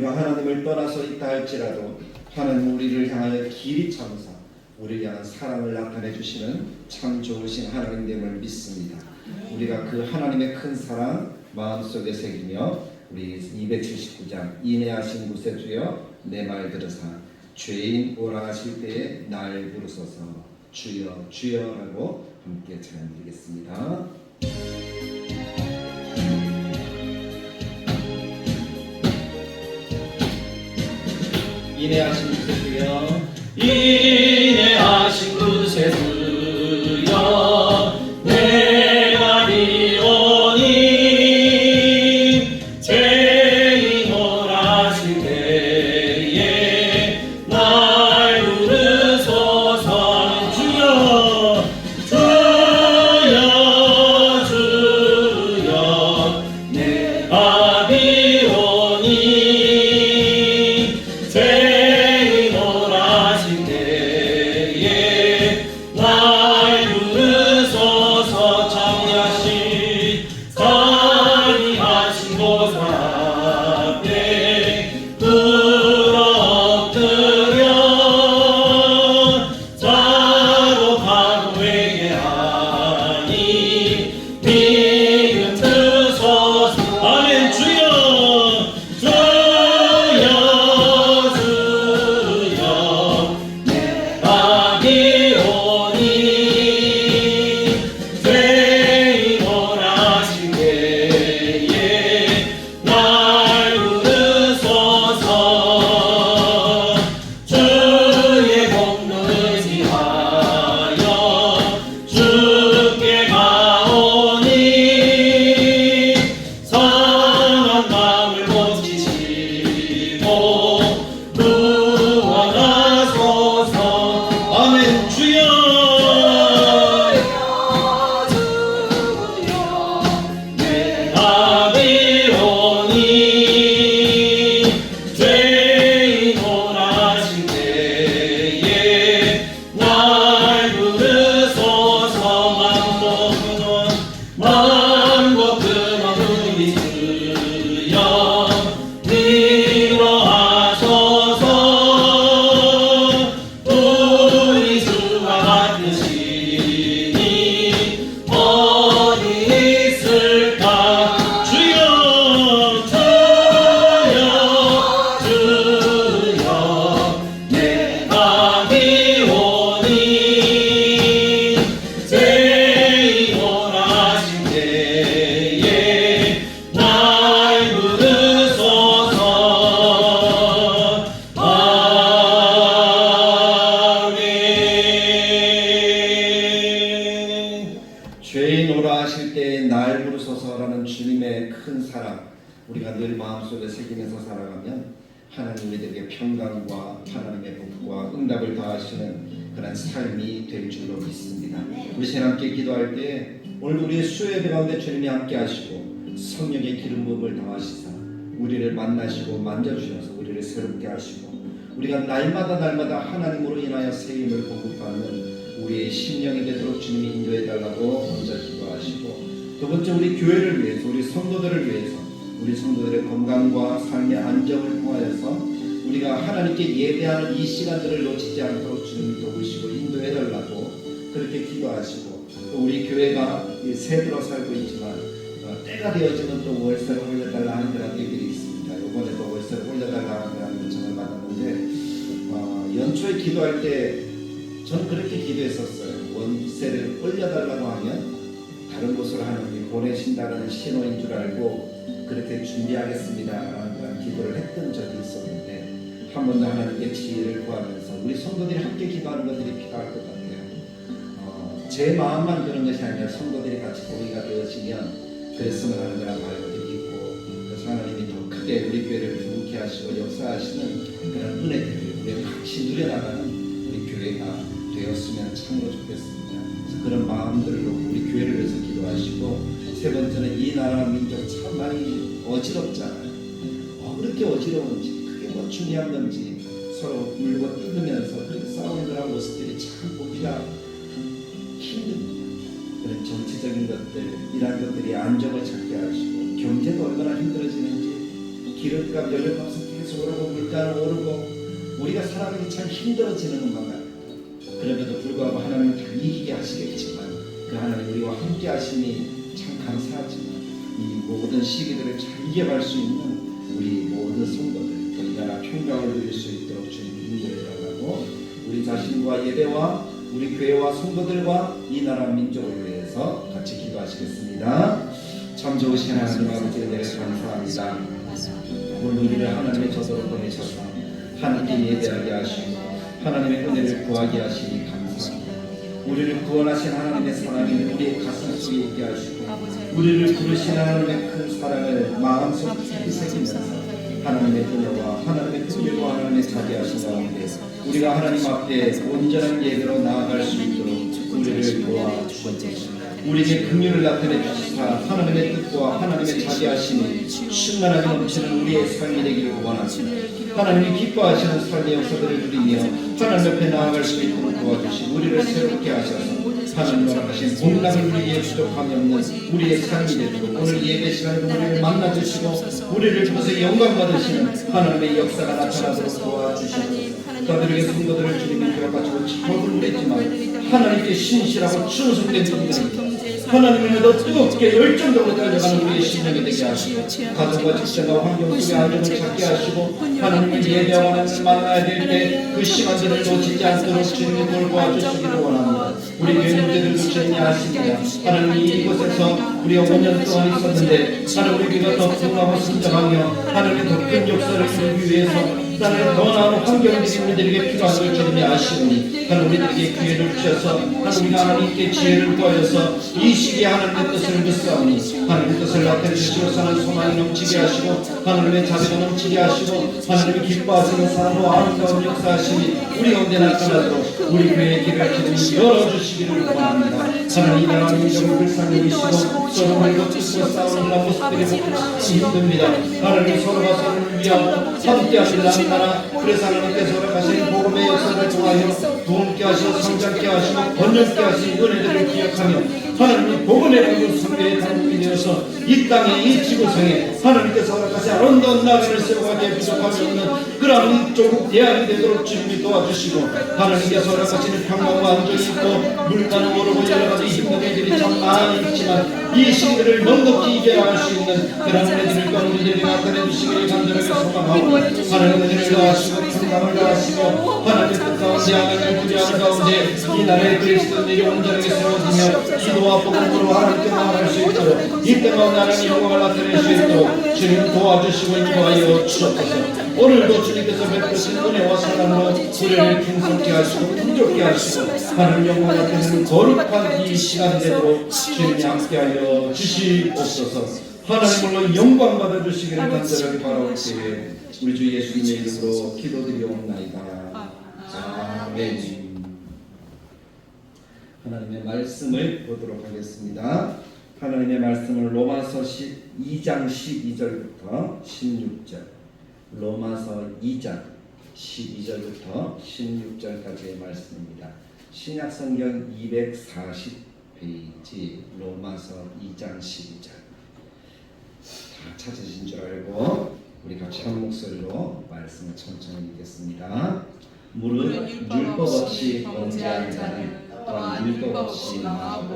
우리가 하나님을 떠나서 있다 할지라도 하나님 우리를 향하여 길이 참사 우리를 향한 사랑을 나타내 주시는 참 좋으신 하나님됨을 믿습니다. 우리가 그 하나님의 큰 사랑 마음속에 새기며 우리 279장 인내하신 곳에 주여 내 말 들으사 죄인 오라 하실 때에 날 부르소서 주여 주여라고 함께 찬양 드리겠습니다. 인내하신 곳에 주여 인내하신 곳에 주여 내가 리오니 죄인 오라실 때에 날 부르소서 주여 주여 주여 내가 리오니 죄인 오라 하실 때에 날 부르소서라는 주님의 큰 사랑 우리가 늘 마음속에 새기면서 살아가면 하나님 우리에게 평강과 하나님의 복과 응답을 더하시는 그런 삶이 될 줄로 믿습니다. 우리 새함께 기도할 때 오늘 우리의 수요예배 가운데 주님이 함께 하시고 성령의 기름 부음을 더하시사 우리를 만나시고 만져주셔서 우리를 새롭게 하시고 우리가 날마다 하나님으로 인하여 새 힘을 공급받는 우리의 심령이 되도록 주님이 인도해달라고 먼저 기도하시고 두 번째 우리 교회를 위해서 우리 성도들을 위해서 우리 성도들의 건강과 삶의 안정을 통하여서 우리가 하나님께 예배하는 이 시간들을 놓치지 않도록 주님이 도우시고 인도해달라고 그렇게 기도하시고 또 우리 교회가 새들어 살고 있지만 때가 되어지면 또 월세를 올려달라 하는 그런 얘기들이 있습니다. 이번에도 월세를 올려달라 하는 그런 요청을 받았는데 연초에 기도할 때 저는 그렇게 기도했었어요. 월세를 올려달라고 하면 다른 곳으로 하나님이 보내신다는 신호인 줄 알고 그렇게 준비하겠습니다라는 그런 기도를 했던 적이 있었는데 한 번 더 하나님께 지혜를 구하면서 우리 성도들이 함께 기도하는 것들이 필요할 것 같아요. 제 마음만 드는 것이 아니라 성도들이 같이 동의가 되어지면 그랬으면 하는 그런 바람들이 있고 그래서 하나님이 더 크게 우리 교회를 부흥케 하시고 역사하시는 그런 은혜들을 우리가 같이 누려나가는 우리 교회가 되었으면 참으로 좋겠습니다. 그래서 그런 마음들로 우리 교회를 위해서 기도하시고 세 번째는 이 나라 민족 참 많이 어지럽잖아요. 그렇게 어지러운지 그게 뭐 중요한 건지 서로 물고 뜯으면서 그렇게 싸우는 그런 모습들이 참 보기가 힘듭니다. 그런 정치적인 것들 이런 것들이 안정을 찾게 하시고 경제도 얼마나 힘들어지는지 기름값 연료값은 계속 값값이 오르고 물가는 오르고 우리가 살아가기 참 힘들어지는 것만 같아요. 그럼에도 불구하고 하나님은 다 이기게 하시겠지만 그 하나님 우리와 함께 하심이 참 감사하지만 이 모든 시기들을 잘 이겨갈 수 있는 우리 모든 성도들 또 이 나라 평강을 누릴 수 있도록 주님 인도해 달라고 우리 자신과 예배와 우리 교회와 성도들과 이 나라 민족을 위해서 같이 기도하시겠습니다. 참 좋으신 하나님 아버지에 대해 감사합니다. 오늘 우리를 하나님의 저도로 보내셔서 하나님께 예배하게 하시고 하나님의 은혜를 구하게 하시니 감사합니다. 우리를 구원하신 하나님의 사랑이 우리의 가슴 속에 있게 하시고 우리를 부르신 하나님의 큰 사랑을 마음속 깊이 새기면서 하나님의 은혜와 하나님의 긍휼과 하나님의 자비하신 가운데 우리가 하나님 앞에 온전한 예배로 나아갈 수 있도록 우리를 도와주옵소서. 우리에게 긍휼을 나타내 주시사 하나님의 뜻과 하나님의 자비하심이 충만하게 넘치는 우리의 삶이 되기를 원합니다. 하나님이 기뻐하시는 삶의 역사들을 누리며 하나님 옆에 나아갈 수 있도록 도와주시고 우리를 새롭게 하셔서 하나님 허락하신 복락을 누리기에 부족함이 없는 우리의 삶이 되도록 오늘 예배 시간에도 우리를 만나주시고 우리를 통해서 영광 받으시는 하나님의 역사가 나타나도록 도와주시옵소서. 그들에게 성도들을 주님이 기억하시고 참으로 그랬지만 하나님께 신실하고 충성된 분들은 하나님을 더 뜨겁게 열정적으로 달려가는 우리의 심령이 되게 하시고 가정과 직장과 환경 속에 안정을 찾게 하시고 하나님을 예배하고 하나님을 만나야 될 때 그 시간들을 놓치지 않도록 주님이 돌보아주시기를 원합니다. 우리 교회 문제들도 주님이 아십니다. 하나님 이곳에서 우리가 5년 동안 있었는데 하나님 우리가 더 풍성하고 성장하며 하나님의 더 큰 역사를 이루기 위해서 하나님 더 나은 환경들이 우리들에게 필요한 걸 주님이 아시오니 하나님 우리들에게 기회를 주셔서 하나님 우리가 하나님께 지혜를 구하여서 이 시기에 하나님의 뜻을 묻사오니 하나님의 뜻을 나타내 주시고 사는 소망이 넘치게 하시고 하나님의 자비가 넘치게 하시고 하나님이 기뻐하시는 사랑으로 아름다운 역사하심이 우리 가운데 나타나도록 우리 교회의 길을 주님이 열어주시기를 원합니다. 하나님 이 나라 민족을 불쌍히 여기시고 서로 물고 뜯고 싸우는 그런 모습들이 보기 힘듭니다. 하나님 서로가 서로를 위하고 함께하시는 나라 그래서 하나님께서 허락하신 복음의 역사를 통하여 부흥케 하시고 성장케 하시고 번영케 하신 은혜들을 기억하며 하나님이 복음의 강국 성교의 강국이 되어서 이 땅에 이 지구상에 하나님께서 허락하신 아름다운 나라를 세워가기에 부족함이 없는 그러한 조국 대안이 되도록 주님이 도와주시고 하나님께서 허락하시는 평강과 안정이 있고 물가는 오르고 여러가지 힘든 일들이 참 많이 있지만 이 시기를 넉넉히 이겨나갈 수 있는 그런 은혜들을 또 우리들이 나타내 주시기를 간절하게 소망하고 하나님의 은혜를 더하시고 평강을 더하시고 하나님의 뜻 가운데 하나님을 구제하는 가운데 이 나라의 그리스도인들이 온전하게 세워지며 기도와 복음으로 하나님께 나아갈 수 있도록 이 땅 가운데 하나님의 영광을 나타낼 수 있도록 주님 도와주시고 인도하여 주옵소서. 오늘도 주님께서 베푸신 은혜와 사랑으로 우리를 풍성케 하시고 풍족케 하시고 하나님 영광을 나타내는 거룩한 이 시간 되도록 주님이 함께하여 주시옵소서. 하나님으로 영광 받아주시기를 간절하게 바라올 때에 우리 주 예수님의 이름으로 기도드리옵나이다. 아멘. 하나님의 말씀을 보도록 하겠습니다. 하나님의 말씀을 로마서 2장 12절부터 16절 로마서 2장 12절부터 16절까지의 말씀입니다. 신약성경 240페이지 로마서 2장 12절 다 찾으신 줄 알고 우리 같이 한 목소리로 말씀을 천천히 읽겠습니다. 무릇 율법 없이 범죄한 자는 또한 율법 없이 망하고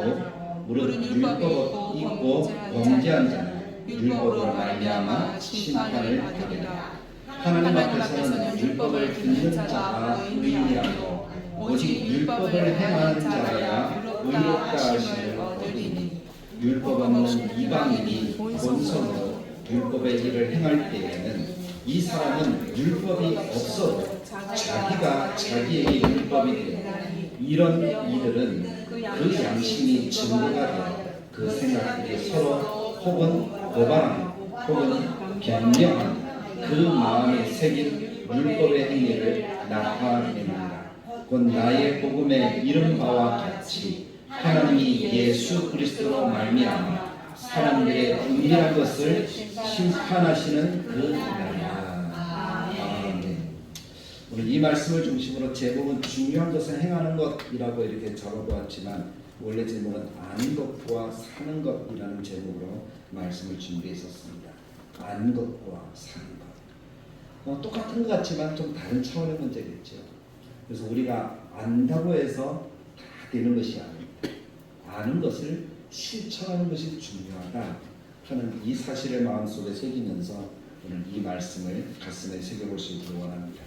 무릇 율법 있고 범죄한 자는 율법으로 말미암아 심판을 받으리라. 하나님 앞에서는 율법을 듣는 자가 의인이라고 오직 율법을 행하는 자가 의롭다 하심을 얻으리니 율법 없는 이방인이 본성으로 율법의 일을 행할 때에는 이 사람은 율법이 없어도 자기가 자기에게 율법이 되고 이런 이들은 그 양심이 증거가 되어 그 생각들이 서로 혹은 고발하는 혹은 변명하는 그 마음에 새긴 율법의 행위를 나타냅니다. 곧 나의 복음의 이른 바와 같이 하나님이 예수 그리스도로 말미암아 사람들의 은밀한 것을 심판하시는 그 날이다. 아멘. 오늘 이 말씀을 중심으로 제목은 중요한 것을 행하는 것이라고 이렇게 적어보았지만 원래 제목은 아는 것과 사는 것이라는 제목으로 말씀을 준비했었습니다. 아는 것과 사는 것. 똑같은 것 같지만 좀 다른 차원의 문제겠죠. 그래서 우리가 안다고 해서 다 되는 것이 아닙니다. 아는 것을 실천하는 것이 중요하다 하는 이 사실을 마음속에 새기면서 오늘 이 말씀을 가슴에 새겨볼 수 있기를 원합니다.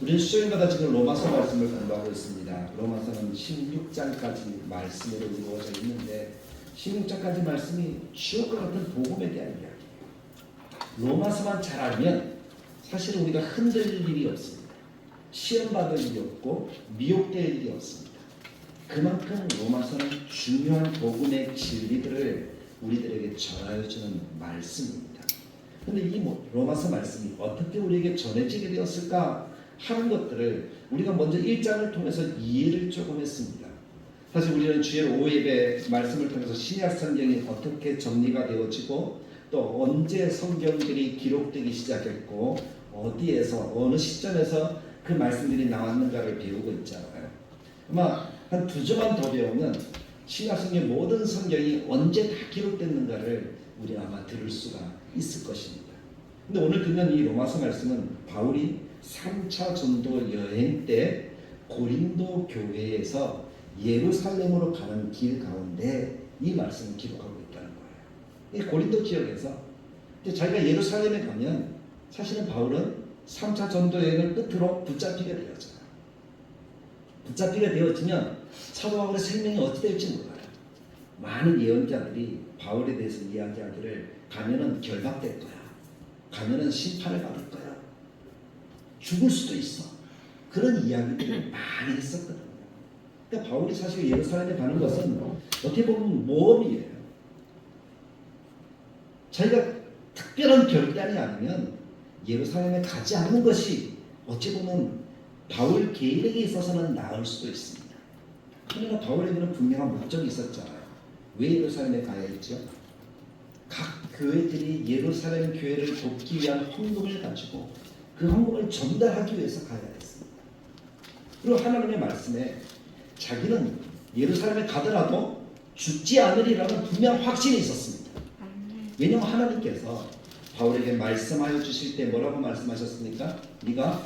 우리는 수요일마다 지금 로마서 말씀을 공부하고 있습니다. 로마서는 16장까지 말씀으로 이루어져 있는데 16장까지 말씀이 주옥과 같은 복음에 대한 이야기예요. 로마서만 잘 알면 사실 우리가 흔들릴 일이 없습니다. 시험받을 일이 없고 미혹될 일이 없습니다. 그만큼 로마서는 중요한 복음의 진리들을 우리들에게 전하여주는 말씀입니다. 그런데 이 로마서 말씀이 어떻게 우리에게 전해지게 되었을까 하는 것들을 우리가 먼저 1장을 통해서 이해를 조금 했습니다. 사실 우리는 주일 오후 예배 말씀을 통해서 신약 성경이 어떻게 정리가 되어지고 또 언제 성경들이 기록되기 시작했고 어디에서 어느 시점에서 그 말씀들이 나왔는가를 배우고 있잖아요. 아마 한 2주만 더 배우면 신약 성경 모든 성경이 언제 다 기록됐는가를 우리 아마 들을 수가 있을 것입니다. 근데 오늘 듣는 이 로마서 말씀은 바울이 3차 전도 여행 때 고린도 교회에서 예루살렘으로 가는 길 가운데 이 말씀을 기록하고 있다는 거예요. 이 고린도 지역에서 자기가 예루살렘에 가면 사실은 바울은 3차 전도 여행을 끝으로 붙잡히게 되어져요. 붙잡히게 되어지면 사도 바울의 생명이 어떻게 될지 몰라요. 많은 예언자들이 바울에 대해서 이야기하기를 가면은 결박될 거야. 가면은 심판을 받을 거야. 죽을 수도 있어. 그런 이야기들을 많이 했었거든요. 그러니까 바울이 사실 예루살렘에 가는 것은 어떻게 보면 모험이에요. 자기가 특별한 결단이 아니면 예루살렘에 가지 않는 것이 어찌 보면 바울 개인에게 있어서는 나을 수도 있습니다. 그러나 바울에게는 분명한 목적이 있었잖아요. 왜 예루살렘에 가야 했죠? 각 교회들이 예루살렘 교회를 돕기 위한 헌금을 가지고 그 헌금을 전달하기 위해서 가야 했습니다. 그리고 하나님의 말씀에 자기는 예루살렘에 가더라도 죽지 않으리라는 분명한 확신이 있었습니다. 왜냐하면 하나님께서 바울에게 말씀하여 주실 때 뭐라고 말씀하셨습니까? 네가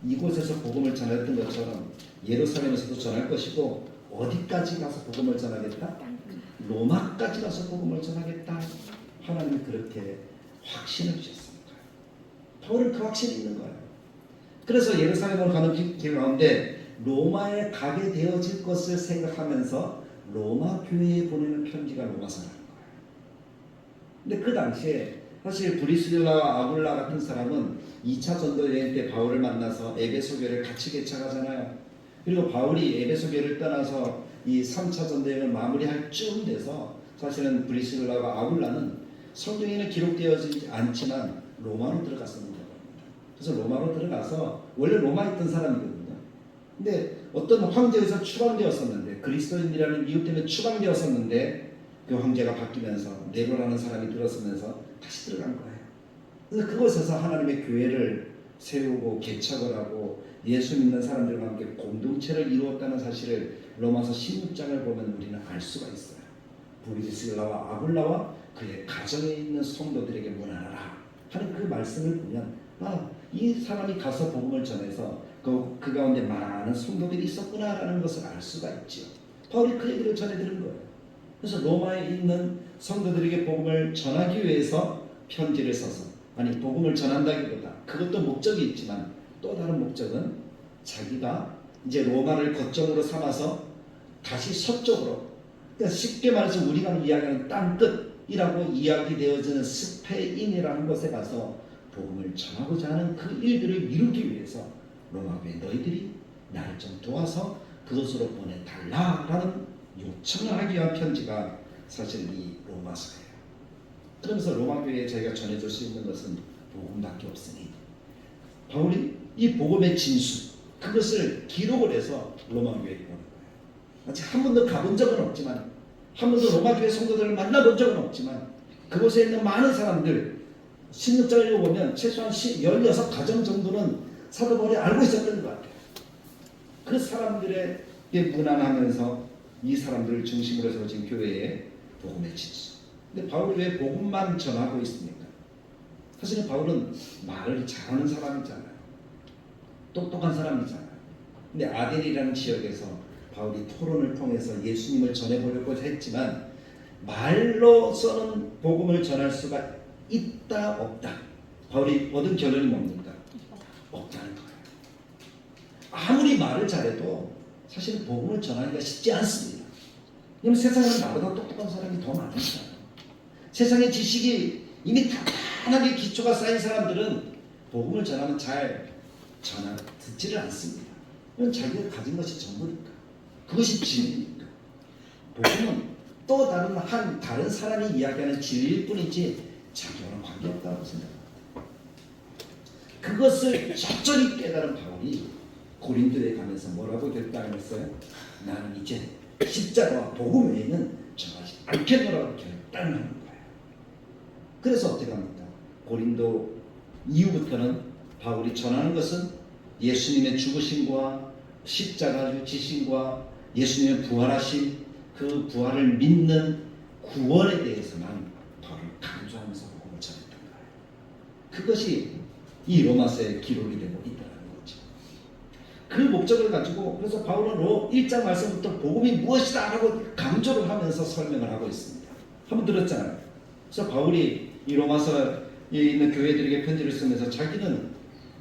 이곳에서 복음을 전했던 것처럼 예루살렘에서도 전할 것이고 어디까지 가서 복음을 전하겠다? 로마까지 가서 복음을 전하겠다. 하나님이 그렇게 확신을 주셨습니다. 바울은 그 확신이 있는 거예요. 그래서 예루살렘으로 가는 길 가운데 로마에 가게 되어질 것을 생각하면서 로마 교회에 보내는 편지가 로마서라는 거예요. 근데 그 당시에 사실 브리스길라와 아굴라 같은 사람은 2차 전도 여행 때 바울을 만나서 에베소 교회를 같이 개척하잖아요. 그리고 바울이 에베소 교회를 떠나서 이 3차 전도 여행을 마무리할 쯤 돼서 사실은 브리스길라와 아굴라는 성경에는 기록되어지지 않지만 로마로 들어갔습니다. 그래서 로마로 들어가서 원래 로마에 있던 사람이거든요. 근데 어떤 황제에서 추방되었었는데 그리스도인이라는 이유 때문에 추방되었었는데 그 황제가 바뀌면서 네로라는 사람이 들어서면서 다시 들어간 거예요. 그래서 그곳에서 하나님의 교회를 세우고 개척을 하고 예수 믿는 사람들과 함께 공동체를 이루었다는 사실을 로마서 16장을 보면 우리는 알 수가 있어요. 브리스길라와 아굴라와 그의 가정에 있는 성도들에게 문안하라 하는 그 말씀을 보면 이 사람이 가서 복음을 전해서 그 가운데 많은 성도들이 있었구나라는 것을 알 수가 있죠. 바울이 그 얘기를 전해드린 거예요. 그래서 로마에 있는 성도들에게 복음을 전하기 위해서 편지를 써서 복음을 전한다기보다 그것도 목적이 있지만 또 다른 목적은 자기가 이제 로마를 거점으로 삼아서 다시 서쪽으로 그러니까 쉽게 말해서 우리가 이야기하는 땅끝이라고 이야기되어지는 스페인이라는 곳에 가서 복음을 전하고자 하는 그 일들을 이루기 위해서 로마교회 너희들이 나를 좀 도와서 그것으로 보내달라라는 요청을 하기 위한 편지가 사실 이 로마서예요. 그러면서 로마교회에 저희가 전해줄 수 있는 것은 복음밖에 없으니 바울이 이 복음의 진수 그것을 기록을 해서 로마교회에 보낸 거예요. 아직 한 번도 가본 적은 없지만 한 번도 로마교회 성도들을 만나본 적은 없지만 그곳에 있는 많은 사람들 16장을 읽어보면 최소한 16가정 정도는 사도 바울이 알고 있었던 것 같아요. 그 사람들에게 문안하면서 이 사람들을 중심으로 해서 지금 교회에 복음의 진수. 근데 바울이 왜 복음만 전하고 있습니까? 사실은 바울은 말을 잘하는 사람이잖아요. 똑똑한 사람이잖아요. 근데 아델이라는 지역에서 바울이 토론을 통해서 예수님을 전해보려고 했지만 말로서는 복음을 전할 수가 있다 없다. 바울이 얻은 결론이 뭡니까? 없다는 거예요. 아무리 말을 잘해도 사실 복음을 전하기가 쉽지 않습니다. 왜냐하면 세상에는 나보다 똑똑한 사람이 더 많으니까요. 세상의 지식이 이미 단단하게 기초가 쌓인 사람들은 복음을 전하면 잘 듣지를 않습니다. 이건 자기가 가진 것이 전부니까. 그것이 진리니까. 복음은 또 다른 사람이 이야기하는 진리일 뿐이지 자기와는 관계없다고 생각합니다. 그것을 적절히 깨달은 바울이 고린도에 가면서 뭐라고 결단했어요? 나는 이제 십자가와 복음 외에는 전하지 않겠노라고 결단을 하는 거예요. 그래서 어떻게 합니까? 고린도 이후부터는 바울이 전하는 것은 예수님의 죽으심과 십자가 지심과 예수님의 부활하심, 그 부활을 믿는 구원에 대해서만 바울을 강조하면서 복음을 전했던 거예요. 그것이 이 로마서의 기록이 되고 있다는 거죠. 그 목적을 가지고 그래서 바울은 1장 말씀부터 복음이 무엇이다 하고 강조를 하면서 설명을 하고 있습니다. 한번 들었잖아요. 그래서 바울이 이 로마서에 있는 교회들에게 편지를 쓰면서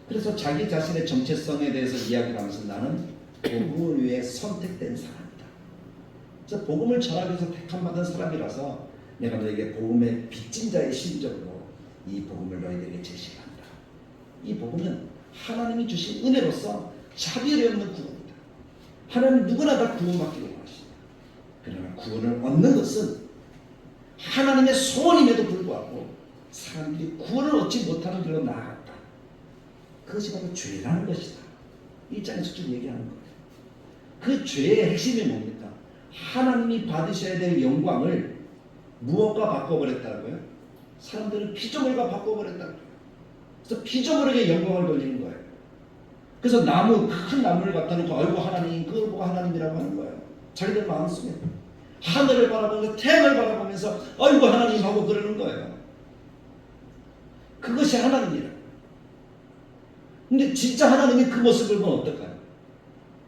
그래서 자기 자신의 정체성에 대해서 이야기를 하면서 나는 복음을 위해 선택된 사람이다. 그래서 복음을 전하기 위해서 택함받은 사람이라서 내가 너에게 복음의 빚진 자의 심정으로 이 복음을 너희들에게 제시한다. 이 복음은 하나님이 주신 은혜로서 차별이 없는 구원이다. 하나님 누구나 다 구원받기를 원하십니다. 그러나 구원을 얻는 것은 하나님의 소원임에도 불구하고 사람들이 구원을 얻지 못하는 길로 나아갔다. 그것이 바로 죄라는 것이다. 1장에서 쭉 얘기하는 거예요. 그 죄의 핵심이 뭡니까? 하나님이 받으셔야 될 영광을 무엇과 바꿔버렸다고요? 사람들은 피조물과 바꿔버렸다고요. 그래서 피조물에게 영광을 돌리는 거예요. 그래서 큰 나무를 갖다 놓고 아이고 하나님, 그걸 보고 하나님이라고 하는 거예요. 자기들 마음속에 하늘을 바라보면서 태양을 바라보면서 아이고 하나님 하고 그러는 거예요. 그것이 하나님이라. 근데 진짜 하나님이 그 모습을 보면 어떨까요?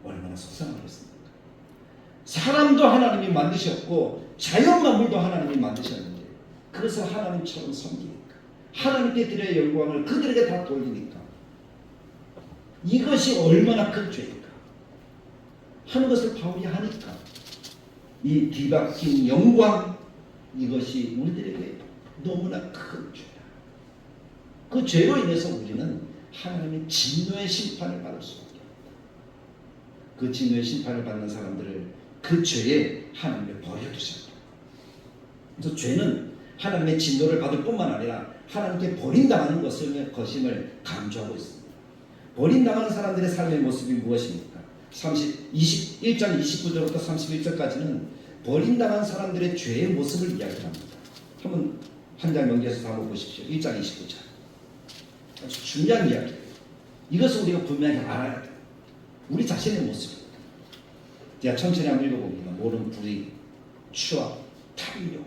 얼마나 속상하겠습니까? 사람도 하나님이 만드셨고 자연 만물도 하나님이 만드셨는데 그것을 하나님처럼 섬기니까 하나님께 드려야 영광을 그들에게 다 돌리니까 이것이 얼마나 큰 죄인가 하는 것을 바울이 하니까 이 뒤바뀐 영광 이것이 우리들에게 너무나 큰 죄다. 그 죄로 인해서 우리는 하나님의 진노의 심판을 받을 수밖에 없다. 그 진노의 심판을 받는 사람들을 그 죄에 하나님을 버려두셨다. 그래서 죄는 하나님의 진노를 받을 뿐만 아니라 하나님께 버림당하는 것임을 강조하고 있습니다. 버림당하는 사람들의 삶의 모습이 무엇입니까? 1장 29절부터 31절까지는 버림당한 사람들의 죄의 모습을 이야기합니다. 한번 한 장 넘겨서 한번 보십시오. 1장 29절. 아주 중요한 이야기예요. 이것을 우리가 분명히 알아야 돼요. 우리 자신의 모습입니다. 제가 천천히 한번 읽어봅니다. 모든 불의, 추악, 탐욕.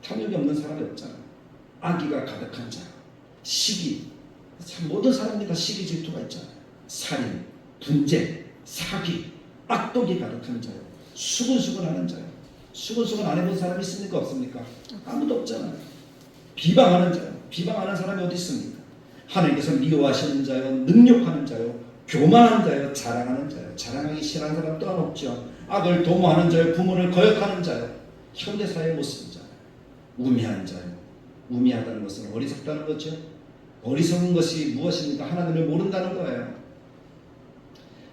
탐욕이 없는 사람이 없잖아요. 악의가 가득한 자, 시기. 참 모든 사람들이 다 시기 질투가 있잖아요. 살인, 분쟁, 사기, 악독이 가득한 자요. 수근수근하는 자요. 수근수근 안 해본 사람이 있습니까? 없습니까? 아무도 없잖아요. 비방하는 자요. 비방하는 사람이 어디 있습니까? 하나님께서 미워하시는 자요, 능욕하는 자요, 교만한 자요, 자랑하는 자요. 자랑하기 싫어하는 사람 또한 없죠. 악을 도모하는 자요, 부모를 거역하는 자요. 현대사회의 모습이잖아요. 우매한 자요. 우매하다는 것은 어리석다는 거죠. 어리석은 것이 무엇입니까? 하나님을 모른다는 거예요.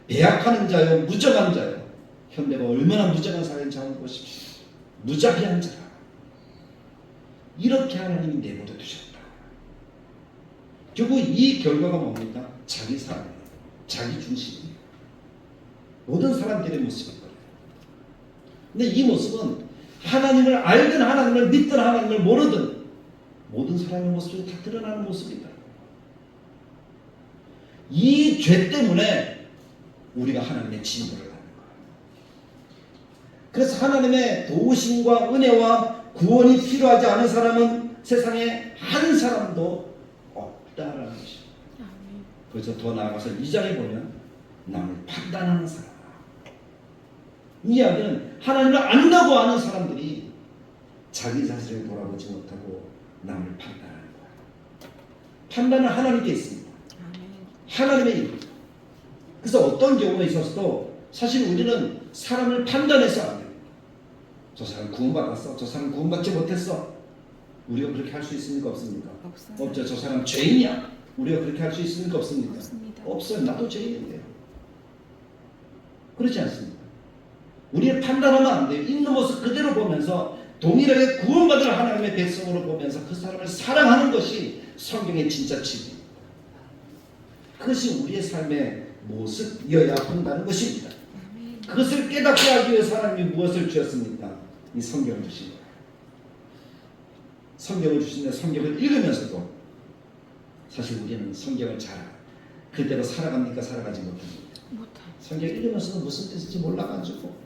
배약하는 자요, 무정한 자요. 현대가 얼마나 무정한 사회인지 한번 보십시오. 무자비한 자라. 이렇게 하나님이 내버려 두셨다. 결국 이 결과가 뭡니까? 자기 사랑, 자기 중심이에요. 모든 사람들의 모습인 거예요. 근데 이 모습은 하나님을 알든 하나님을 믿든 하나님을 모르든 모든 사람의 모습이 다 드러나는 모습이다. 이 죄 때문에 우리가 하나님의 진노를 받는 거예요. 그래서 하나님의 도우심과 은혜와 구원이 필요하지 않은 사람은 세상에 한 사람도 없다라는 것입니다. 아멘. 그래서 더 나아가서 2장에 보면 남을 판단하는 사람. 이 이야기는 하나님을 안다고 하는 사람들이 자기 자신을 돌아보지 못하고 남을 판단하는 거예요. 판단은 하나님께 있습니다. 아멘. 하나님의 일. 그래서 어떤 경우에 있어서도 사실 우리는 사람을 판단해서 안 돼요. 저 사람 구원받았어. 저 사람 구원받지 못했어. 우리가 그렇게 할 수 있습니까? 없습니까? 없어요. 없죠. 저 사람 죄인이야. 우리가 그렇게 할 수 있습니까? 없습니까? 없습니다. 없어요. 나도 죄인인데요. 그렇지 않습니까? 우리를 판단하면 안 돼요. 있는 모습 그대로 보면서 동일하게 구원받을 하나님의 백성으로 보면서 그 사람을 사랑하는 것이 성경의 진짜 진리입니다. 그것이 우리의 삶의 모습이어야 한다는 것입니다. 아멘. 그것을 깨닫게 하기 위해서 하나님이 무엇을 주셨습니까? 이 성경을 주신 거예요. 성경을 주신데 성경을 읽으면서도 사실 우리는 성경을 잘 그대로 살아갑니까? 살아가지 못합니다. 못하. 성경 읽으면서도 무슨 뜻인지 몰라가지고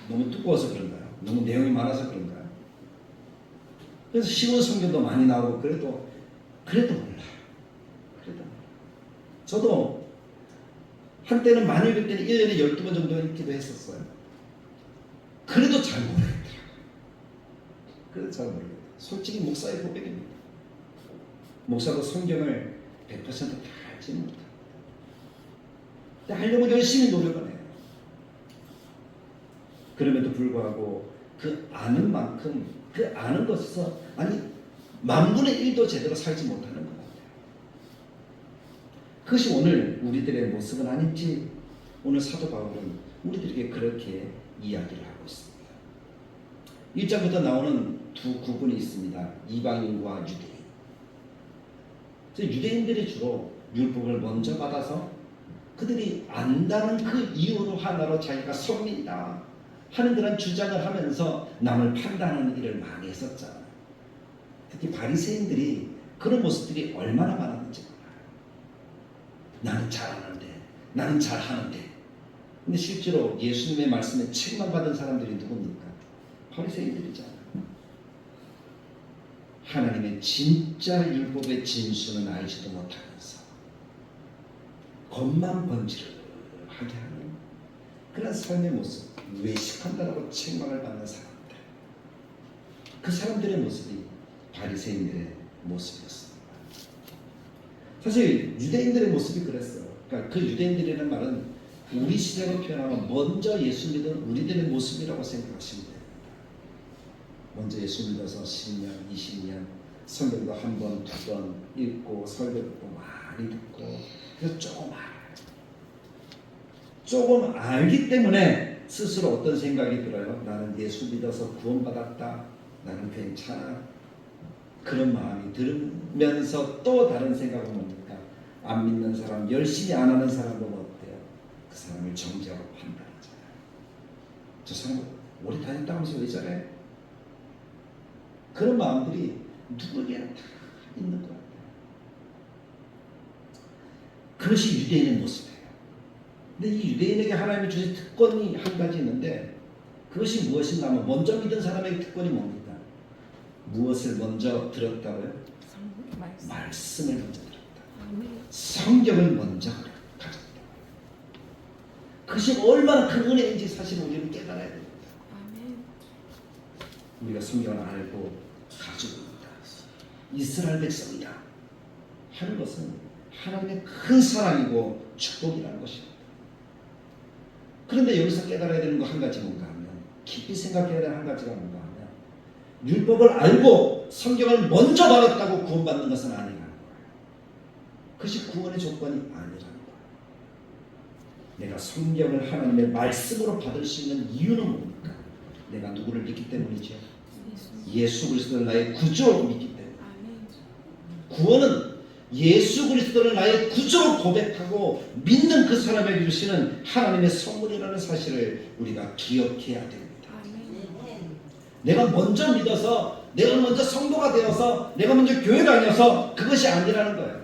너무 두꺼워서 그런가요? 너무 내용이 많아서 그런가요? 그래서 쉬운 성경도 많이 나오고 그래도 몰라. 그래도 몰라. 저도 한때는 많이 읽을 때는 1년에 12번 정도 읽기도 했었어요. 그래도 잘 모르겠더라고요. 그래도 잘 모르겠어요. 솔직히 목사의 고백입니다. 목사도 성경을 100% 다 알지 못합니다. 근데 하려고 열심히 노력을 해요. 그럼에도 불구하고 그 아는 만큼 그 아는 것에서 만분의 1도 제대로 살지 못하는 것 같아요. 그것이 오늘 우리들의 모습은 아닌지 오늘 사도 바울은 우리들에게 그렇게 이야기를 하고 있습니다. 1장부터 나오는 두 구분이 있습니다. 이방인과 유대인. 유대인들이 주로 율법을 먼저 받아서 그들이 안다는 그 이유로 하나로 자기가 성민이다 하는 그런 주장을 하면서 남을 판단하는 일을 많이 했었잖아요. 특히 바리새인들이 그런 모습들이 얼마나 많았는지 몰라요. 나는 잘하는데, 나는 잘하는데. 근데 실제로 예수님의 말씀에 책만 받은 사람들이 누굽니까? 바리새인들이잖아요. 하나님의 진짜 율법의 진수는 알지도 못하면서 겉만 번지르르하게 하는 그런 삶의 모습, 외식한다라고 책망을 받는 사람들. 그 사람들의 모습이 바리새인들의 모습이었습니다. 사실 유대인들의 모습이 그랬어요. 그러니까 그 유대인들이라는 말은 우리 시대로 표현하면 먼저 예수 믿은 우리들의 모습이라고 생각하시면 됩니다. 먼저 예수 믿어서 10년, 20년 성경도 한 번, 두 번 읽고 설교도 많이 듣고 그래서 조금 알기 때문에 스스로 어떤 생각이 들어요? 나는 예수 믿어서 구원받았다. 나는 괜찮아. 그런 마음이 들으면서 또 다른 생각은 뭡니까? 안 믿는 사람, 열심히 안 하는 사람은 어때요? 그 사람을 정죄하고 판단하잖아요. 저 사람 오래 다녔다 하면서 왜 저래? 그런 마음들이 누구에게나 다 있는 것 같아요. 그것이 유대인의 모습이에요. 근데 이 유대인에게 하나님이 주신 특권이 한 가지 있는데 그것이 무엇인가 하면 먼저 믿은 사람에게 특권이 뭡니까? 무엇을 먼저 들었다고요? 말씀을 먼저 들었다. 아멘. 성경을 먼저 가졌다. 그것이 얼마나 큰 은혜인지 사실 우리는 깨달아야 됩니다. 아멘. 우리가 성경을 알고 가지고 있다. 이스라엘 백성이다 하는 것은 하나님의 큰 사랑이고 축복이라는 것입니다. 그런데 여기서 깨달아야 되는 거 한 가지 뭔가 하면 깊이 생각해야 되는 한 가지가 뭔가 하면 율법을 알고 성경을 먼저 받았다고 구원받는 것은 아니라는 거예요. 그것이 구원의 조건이 아니라는 거예요. 내가 성경을 하나님의 말씀으로 받을 수 있는 이유는 뭡니까? 내가 누구를 믿기 때문이죠. 예수 그리스도를 나의 구주로 믿기 때문에. 구원은 예수 그리스도를 나의 구주로 고백하고 믿는 그 사람에게 주시는 하나님의 선물이라는 사실을 우리가 기억해야 됩니다. 내가 먼저 믿어서 내가 먼저 성도가 되어서 내가 먼저 교회 다녀서 그것이 아니라는 거예요.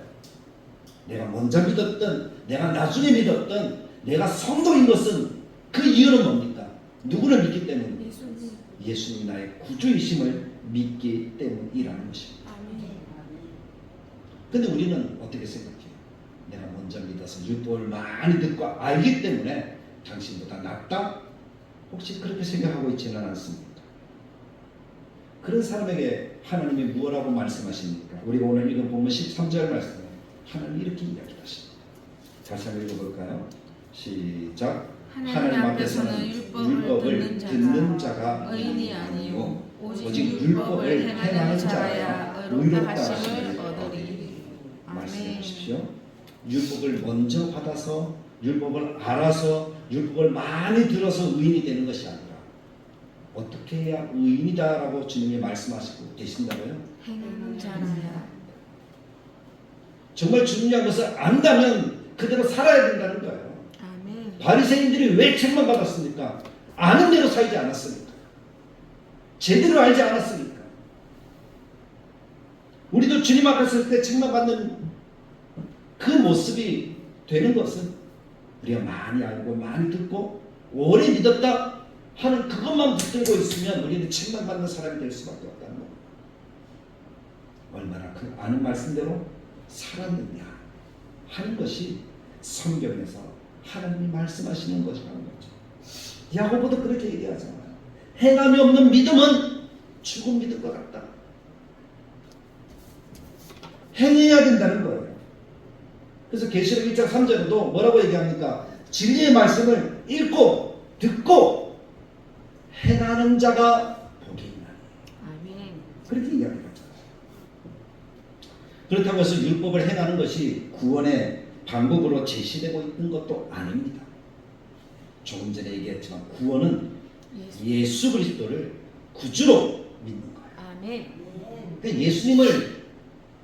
내가 먼저 믿었던 내가 나중에 믿었던 내가 성도인 것은 그 이유는 뭡니까? 누구를 믿기 때문에? 예수님이 나의 구주이심을 믿기 때문이라는 것입니다. 아멘. 근데 우리는 어떻게 생각해요? 내가 먼저 믿어서 율법을 많이 듣고 알기 때문에 당신보다 낫다? 혹시 그렇게 생각하고 있지는 않습니까? 그런 사람에게 하나님이 무엇라고 말씀하십니까? 우리가 오늘 읽은 본문 13절 말씀에 하나님이 이렇게 이야기하십니다. 다시 한번 읽어볼까요? 시작. 하나님 앞에서는 율법을 듣는 자가 의인이 아니요 오직 율법을 행하는 자라야 의롭다 하심을 얻으리. 말씀해 아멘. 주십시오. 율법을 먼저 받아서 율법을 알아서 율법을 많이 들어서 의인이 되는 것이 아니라 어떻게 해야 의인이다라고 주님이 말씀하시고 계신다고요? 행하는 자라야. 정말 중요한 것을 안다면 그대로 살아야 된다는 거예요. 아멘. 바리새인들이 왜 책만 받았습니까? 아는 대로 살지 않았습니까? 제대로 알지 않았습니까? 우리도 주님 앞에 설 때 책만 받는 그 모습이 되는 것은 우리가 많이 알고 많이 듣고 오래 믿었다 하는 그것만 붙들고 있으면 우리는 책만 받는 사람이 될 수밖에 없다는 겁니다. 얼마나 그 아는 말씀대로 살았느냐 하는 것이 성경에서 하나님이 말씀하시는 것이라는 거죠. 야고보도 그렇게 얘기하잖아요. 행함이 없는 믿음은 죽은 믿음과 같다. 행해야 된다는 거예요. 그래서 계시록 1장 3절에도 뭐라고 얘기합니까? 진리의 말씀을 읽고 듣고 행하는 자가 복이 있나니. 아멘. 그렇게 이야기하잖아요. 그렇다고 해서 율법을 행하는 것이 구원의 방법으로 제시되고 있는 것도 아닙니다. 조금 전에 얘기했지만 구원은 예수 그리스도를 구주로 믿는 거예요. 아멘. 그러니까 예수님을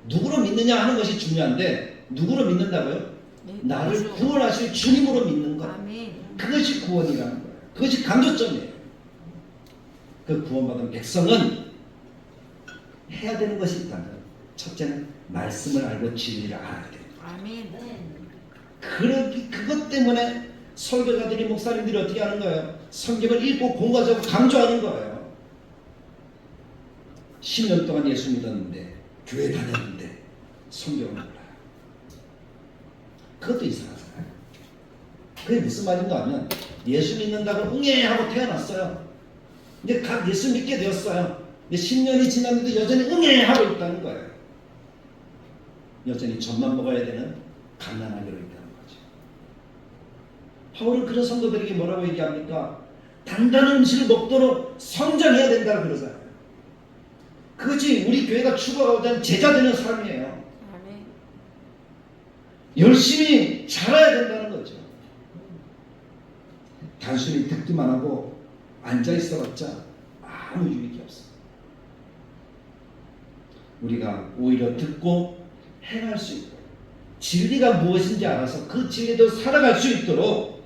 누구로 믿느냐 하는 것이 중요한데 누구로 믿는다고요? 네, 나를 구주. 구원하실 주님으로 믿는 것. 아멘. 그것이 구원이라는 거예요. 그것이 강조점이에요. 그 구원받은 백성은 해야 되는 것이 있다면 첫째는 말씀을 알고 진리를 알아야 돼요. 아멘. 그것 때문에 설교자들이 목사님들이 어떻게 하는 거예요? 성경을 읽고 공부하자고 강조하는 거예요. 10년 동안 예수 믿었는데 교회 다녔는데 성경을 몰라요. 그것도 이상하잖아요. 그게 무슨 말인가 하면 예수 믿는다고 응애하고 태어났어요. 이제 각 예수 믿게 되었어요. 근데 10년이 지났는데 여전히 응애하고 있다는 거예요. 여전히 젖만 먹어야 되는 갓난아기로 있다는 거죠. 바울은 그런 성도들에게 뭐라고 얘기합니까? 단단한 음식을 먹도록 성장해야 된다고 그러잖아요. 그것이 우리 교회가 추구하고자 하는 제자 되는 삶이에요. 아멘. 열심히 자라야 된다는 거죠. 단순히 듣기만 하고 앉아있어봤자 아무 유익이 없어요. 우리가 오히려 듣고 행할 수 있고 진리가 무엇인지 알아서 그 진리대로 살아갈 수 있도록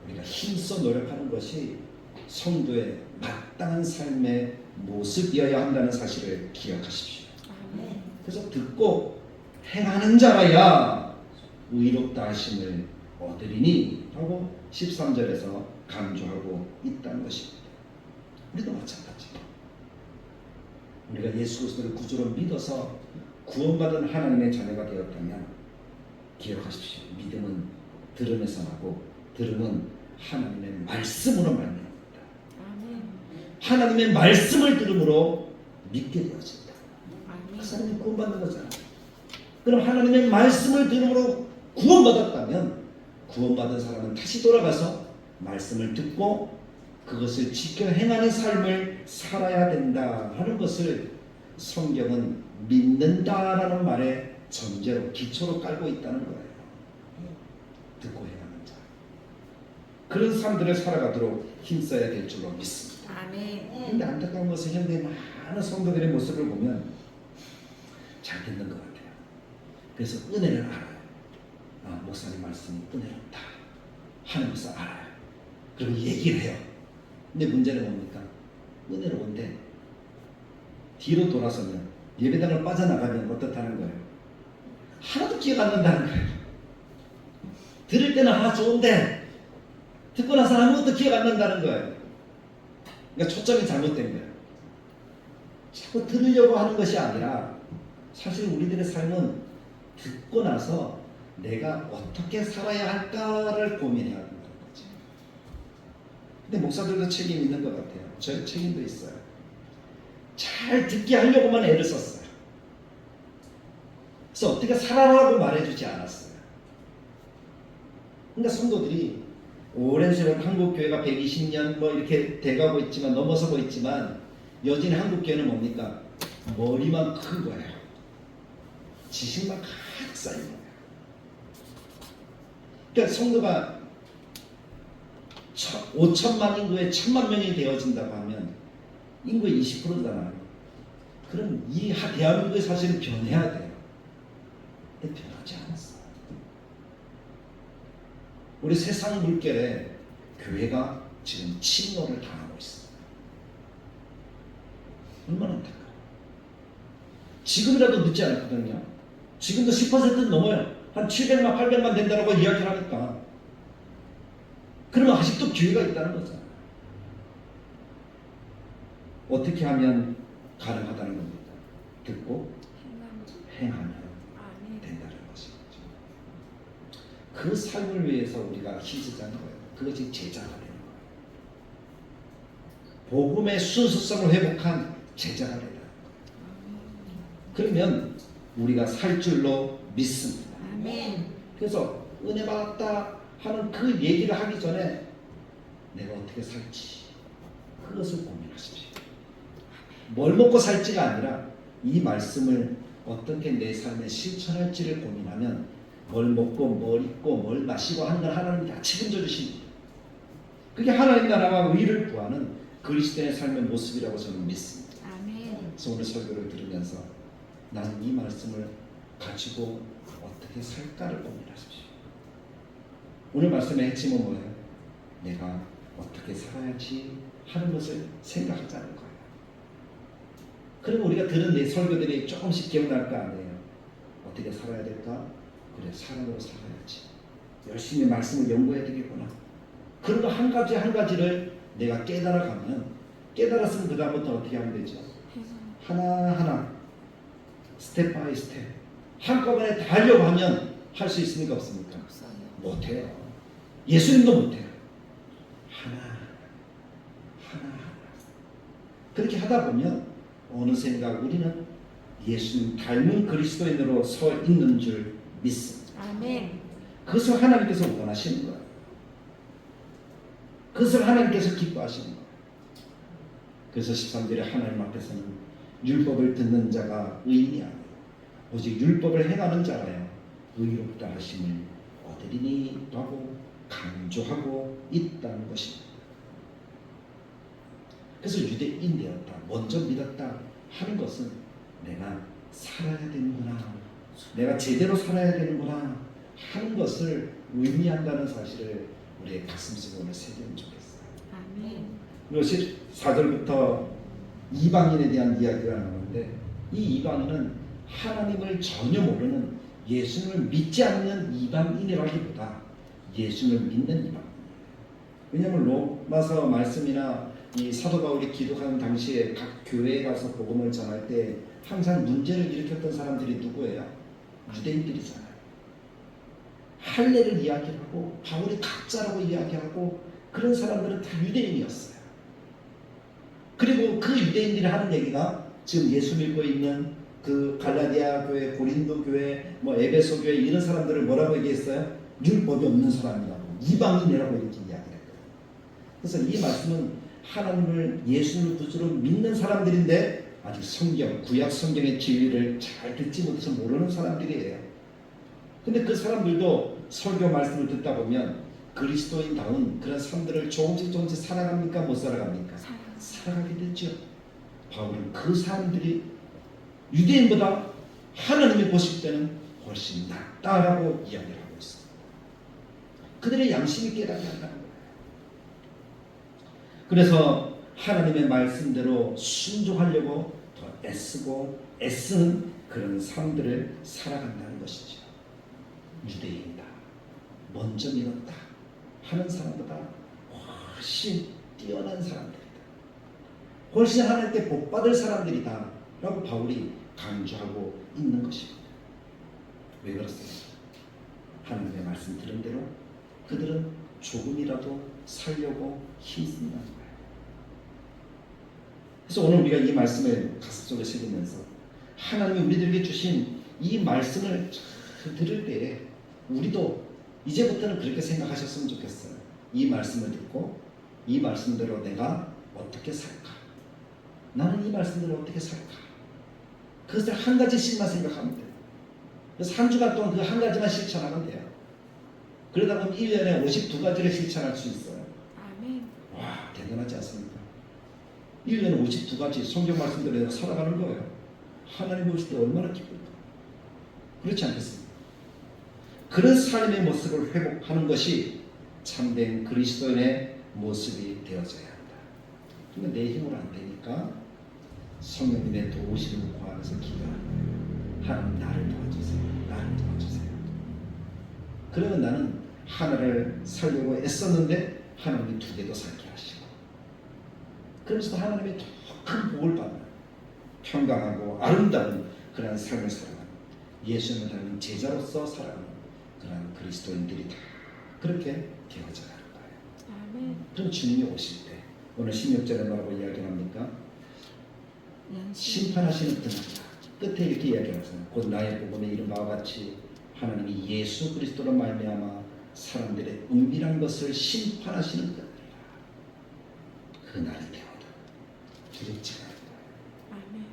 우리가 힘써 노력하는 것이 성도의 마땅한 삶의 모습이어야 한다는 사실을 기억하십시오. 아멘. 그래서 듣고 행하는 자라야 의롭다 하심을 얻으리니 하고 13절에서 강조하고 있다는 것입니다. 우리도 마찬가지예요. 우리가 예수 그리스도를 구주로 믿어서 구원받은 하나님의 자녀가 되었다면 기억하십시오. 믿음은 들음에서 나고 들음은 하나님의 말씀으로 말미암습니다. 아멘. 하나님의 말씀을 들음으로 믿게 되어진다. 아멘. 그 사람이 구원받는 거잖아요. 그럼 하나님의 말씀을 들음으로 구원받았다면 구원받은 사람은 다시 돌아가서 말씀을 듣고 그것을 지켜 행하는 삶을 살아야 된다 하는 것을 성경은 믿는다라는 말의 전제로 기초로 깔고 있다는 거예요. 듣고 행하는 자. 그런 삶들을 살아가도록 힘써야 될 줄로 믿습니다. 아멘. 그런데 안타까운 것은 현대 많은 성도들의 모습을 보면 잘 듣는 것 같아요. 그래서 은혜를 알아요. 아, 목사님 말씀이 은혜롭다 하는 것을 알아요. 그리고 얘기를 해요. 근데 문제는 뭡니까? 은혜로운데 뒤로 돌아서면 예배당을 빠져나가면 어떻다는 거예요? 하나도 기억 안 난다는 거예요. 들을 때는 좋은데 듣고 나서 아무것도 기억 안 난다는 거예요. 그러니까 초점이 잘못된 거예요. 자꾸 들으려고 하는 것이 아니라 사실 우리들의 삶은 듣고 나서 내가 어떻게 살아야 할까를 고민해야 한다는 거지. 근데 목사들도 책임 있는 것 같아요. 저희 책임도 있어요. 잘 듣게 하려고만 애를 썼어요. 그래서 어떻게 살아라고 말해주지 않았어요. 그러니까 성도들이 오랜 세월 한국교회가 120년 뭐 이렇게 돼가고 있지만 넘어서고 있지만 여전히 한국교회는 뭡니까? 머리만 큰 거예요. 지식만 가득 쌓인 거예요. 그러니까 성도가 5천만 인구에 1,000만 명이 되어진다고 하면 인구의 20%잖아요. 그럼 이 대한민국의 사실은 변해야 돼요. 근데 변하지 않았어요. 우리 세상 물결에 교회가 지금 침노를 당하고 있어요. 얼마나 안타까워요. 지금이라도 늦지 않았거든요. 지금도 10%는 넘어요. 한 700만, 800만 된다고 이야기를 하니까. 그러면 아직도 기회가 있다는 거잖아요. 어떻게 하면 가능하다는 겁니다. 듣고 행하면 된다는 것이죠. 그 삶을 위해서 우리가 희생하는 거예요. 그것이 제자가 되는 거예요. 복음의 순수성을 회복한 제자가 되는 거예요. 그러면 우리가 살 줄로 믿습니다. 아멘. 그래서 은혜 받았다 하는 그 얘기를 하기 전에 내가 어떻게 살지 그것을 고민하십시오. 뭘 먹고 살지가 아니라 이 말씀을 어떻게 내 삶에 실천할지를 고민하면 뭘 먹고 뭘 입고 뭘 마시고 하는 건 하나님이 다 책임져 주십니다. 그게 하나님 나라와 의를 구하는 그리스도인의 삶의 모습이라고 저는 믿습니다. 아멘. 그래서 오늘 설교를 들으면서 나는 이 말씀을 가지고 어떻게 살까를 고민하십시오. 오늘 말씀의 핵심은 뭐예요? 내가 어떻게 살아야지 하는 것을 생각하자는 거예요. 그리고 우리가 들은 내 설교들이 조금씩 기억날 거 아니에요. 어떻게 살아야 될까? 그래, 사람으로 살아야지. 열심히 말씀을 연구해야 되겠구나. 그런 거 한 가지 한 가지를 내가 깨달아가면, 깨달았으면 그 다음부터 어떻게 하면 되죠? 하나하나 스텝 바이 스텝 한꺼번에 다 하려고 하면 할 수 있습니까? 없습니까? 없어요. 못해요. 예수님도 못해요. 하나 그렇게 하다 보면 어느샌가 우리는 예수님 닮은 그리스도인으로 서 있는 줄 믿습니다. 아멘. 그것을 하나님께서 원하시는 거예요. 그것을 하나님께서 기뻐하시는 거예요. 그래서 13절에 하나님 앞에서는 율법을 듣는 자가 의인이 아니요 오직 율법을 행하는 자라야 의롭다 하심을 얻으리니 하고 강조하고 있다는 것입니다. 그래서 유대인 되었다, 먼저 믿었다 하는 것은 내가 살아야 되는구나, 내가 제대로 살아야 되는구나 하는 것을 의미한다는 사실을 우리의 가슴속에 오늘 새기면 좋겠어요. 아멘. 그리고 14절부터 이방인에 대한 이야기가 나오는데 이 이방인은 하나님을 전혀 모르는 예수님을 믿지 않는 이방인이라기보다 예수님을 믿는 이방인. 왜냐하면 로마서 말씀이나 이 사도 바울이 기독하는 당시에 각 교회에 가서 복음을 전할 때 항상 문제를 일으켰던 사람들이 누구예요? 유대인들이잖아요. 할례를 이야기하고 바울이 가짜라고 이야기하고 그런 사람들은 다 유대인이었어요. 그리고 그 유대인들이 하는 얘기가 지금 예수 믿고 있는 그 갈라디아 교회, 고린도 교회, 뭐 에베소 교회 이런 사람들을 뭐라고 얘기했어요? 율법이 없는 사람이라고, 이방인이라고 이렇게 이야기를 했거든요. 그래서 이 말씀은 하나님을 예수를 구주로 믿는 사람들인데 아직 성경, 구약 성경의 진리를 잘 듣지 못해서 모르는 사람들이에요. 근데 그 사람들도 설교 말씀을 듣다 보면 그리스도인다운 그런 사람들을 조금씩 살아갑니까? 못 살아갑니까? 살아가게 되죠. 바울은 그 사람들이 유대인보다 하나님이 보실 때는 훨씬 낫다라고 이야기를 하고 있습니다. 그들의 양심이 깨닫게 한다는 거예요. 그래서 하나님의 말씀대로 순종하려고 더 애쓰는 그런 사람들을 살아간다는 것이죠. 유대인이다, 먼저 믿었다 하는 사람보다 훨씬 뛰어난 사람들이다. 훨씬 하나님께 복받을 사람들이다 라고 바울이 강조하고 있는 것입니다. 왜 그렇습니까? 하나님의 말씀 들은 대로 그들은 조금이라도 살려고 힘쓴다는 거예요. 그래서 오늘 우리가 이 말씀을 가슴속에 새기면서 하나님이 우리들에게 주신 이 말씀을 들을 때 우리도 이제부터는 그렇게 생각하셨으면 좋겠어요. 이 말씀을 듣고 이 말씀대로 내가 어떻게 살까? 나는 이 말씀대로 어떻게 살까? 그것을 한 가지씩만 생각하면 돼요. 그래서 한 주간 동안 그 한 가지만 실천하면 돼요. 그러다 보면 1년에 52가지를 실천할 수 있어요. 아멘. 와, 대단하지 않습니까? 1년에 52가지 성경 말씀대로 살아가는 거예요. 하나님 보실 때 얼마나 기쁠까? 그렇지 않겠습니까? 그런 삶의 모습을 회복하는 것이 참된 그리스도인의 모습이 되어져야 한다. 근데 내 힘으로 안 되니까 성령님의 도우심을 구하면서 기도하는 거예요. 하나님 나를 도와주세요. 나를 도와주세요. 그러면 나는 하나를 살려고 애썼는데 하나님이 2개도 살게 하시고, 그러면서 하나님의 더 큰 복을 받는 평강하고 아름다운 그러한 삶을 살아가는, 예수님을 닮은 제자로서 살아가는 그러한 그리스도인들이다. 그렇게 되어져 가는 거예요. 아멘. 그럼 주님이 오실 때 오늘 16절에 뭐라고 이야기합니까? 심판하시는 그날이다. 끝에 이렇게 이야기하잖아요. 곧 나의 복음의 이름과 같이 하나님이 예수 그리스도로 말미암아 사람들의 은밀한 것을 심판하시는 그날이라. 그날이 되어다. 두렵지 않은 거예요. 아멘.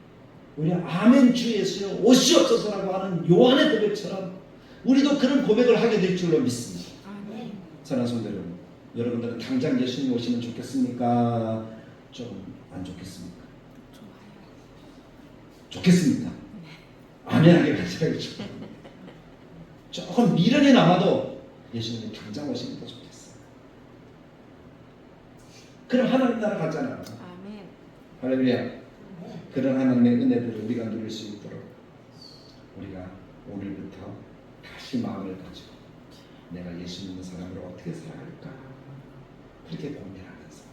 우리 아멘 주 예수여 오시옵소서라고 하는 요한의 고백처럼 우리도 그런 고백을 하게 될 줄로 믿습니다. 아멘. 사랑하는 성도 여러분, 여러분들은 당장 예수님 오시면 좋겠습니까? 좀 안 좋겠습니까? 좋아요. 좋겠습니까? 아멘하게 가셔야겠죠. 조금 미련이 남아도 예수님이 당장 오시면 더 좋겠어요. 그럼 하나님 나라 가잖아. 아멘. 할렐루야. 그런 하나님의 은혜들을 우리가 누릴 수 있도록 우리가 오늘부터 다시 마음을 가지고 내가 예수 믿는 사람으로 어떻게 살아갈까? 그렇게 고민하면서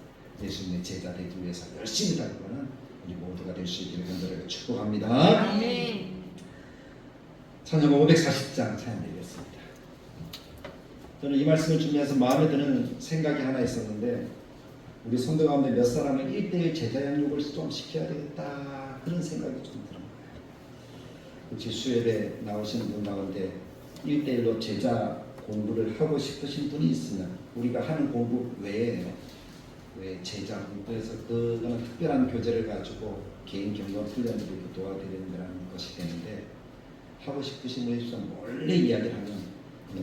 예수님의 제자 되기 위해서 열심히 달려가는 우리 모두가 될 수 있기를 간절하게 축복합니다. 아멘. 찬송 540장 찬양 드리겠습니다. 저는 이 말씀을 준비해서 마음에 드는 생각이 하나 있었는데, 우리 성도 가운데 몇 사람은 1:1 제자 양육을 좀 시켜야 되겠다, 그런 생각이 좀 드는 거예요. 혹시 수요일에 나오시는 분 가운데 1:1로 제자 공부를 하고 싶으신 분이 있으면 우리가 하는 공부 외에 제자 공부에서 그거는 특별한 교재를 가지고 개인 경험 훈련을 도와드리는 것이 되는데, 하고 싶으신 분이 있으면 원래 이야기를 하면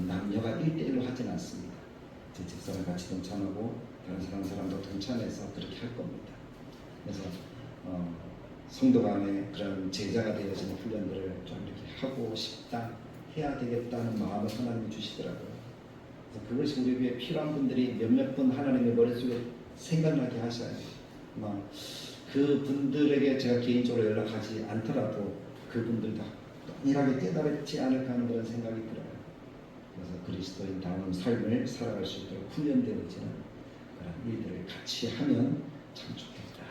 남녀가 1:1로 하지는 않습니다. 제 집사람 같이 동참하고 다른 사람도 동참해서 그렇게 할 겁니다. 그래서 성도 간에 그런 제자가 되어지는 훈련들을 좀 이렇게 하고 싶다, 해야 되겠다는 마음을 하나님이 주시더라고요. 그래서 그것이 우리 위해 필요한 분들이 몇몇 분 하나님의 머릿속에 생각나게 하셔야 돼요. 그 분들에게 제가 개인적으로 연락하지 않더라도 그분들도 동일하게 깨달았지 않을까 하는 그런 생각이 들어요. 그래서 그리스도인다운 삶을 살아갈 수 있도록 훈련되어지는 그런 일들을 같이 하면 참 좋겠다.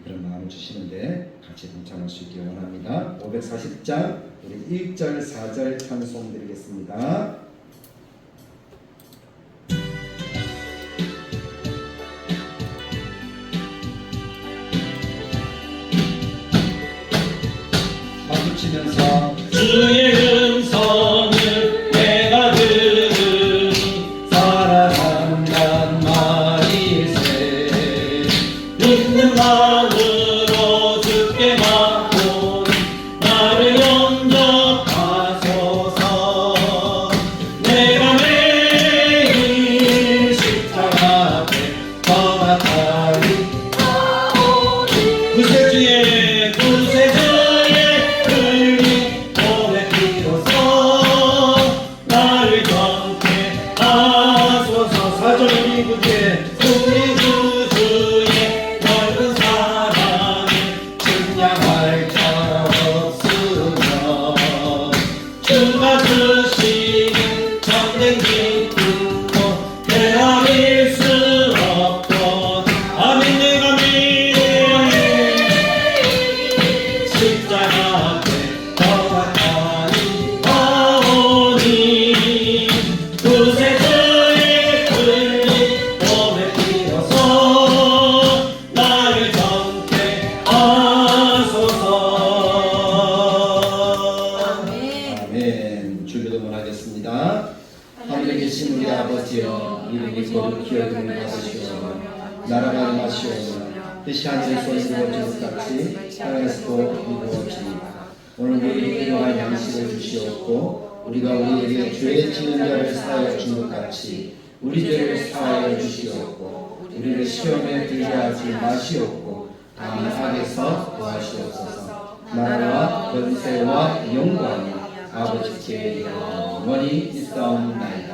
그런 마음을 주시는데 같이 동참할 수 있기 원합니다. 540장 우리 1절 4절 찬송 드리겠습니다. 치면서 주의 음성을 내가 들으니 살아간단 말일세. 믿는 마음으로 주께 맡고 나를 영접하소서. 내가 매일 십자가 앞에 떠나가리. 구세주의 나를 경계하소서. 사절이 구주의 우리 구주의 넓은 사랑을 증량할 자 없으며 주가 주시는 전된 기쁨도 헤아릴 수 없고 아멘. 내가 믿는 아멘. 주기도문 하겠습니다. 하늘에 계신 우리 아버지여, 이름이 거룩히 여김을 받으시오며 나라가 임하시오며 뜻이 하늘에서 이루어진 것 같이 땅에서도 이루어지이다. 오늘 우리에게 필요한 양식을 주시옵고 우리가 우리에게 죄 지는 자를 사하여 준 것 같이 우리 죄를 사하여 주시옵고 우리를 시험에 들게 하지 마시옵고 다만 악에서 구하시옵소서. 나라와 권세와 영광이 아버지께 영원히 있사옵나이다.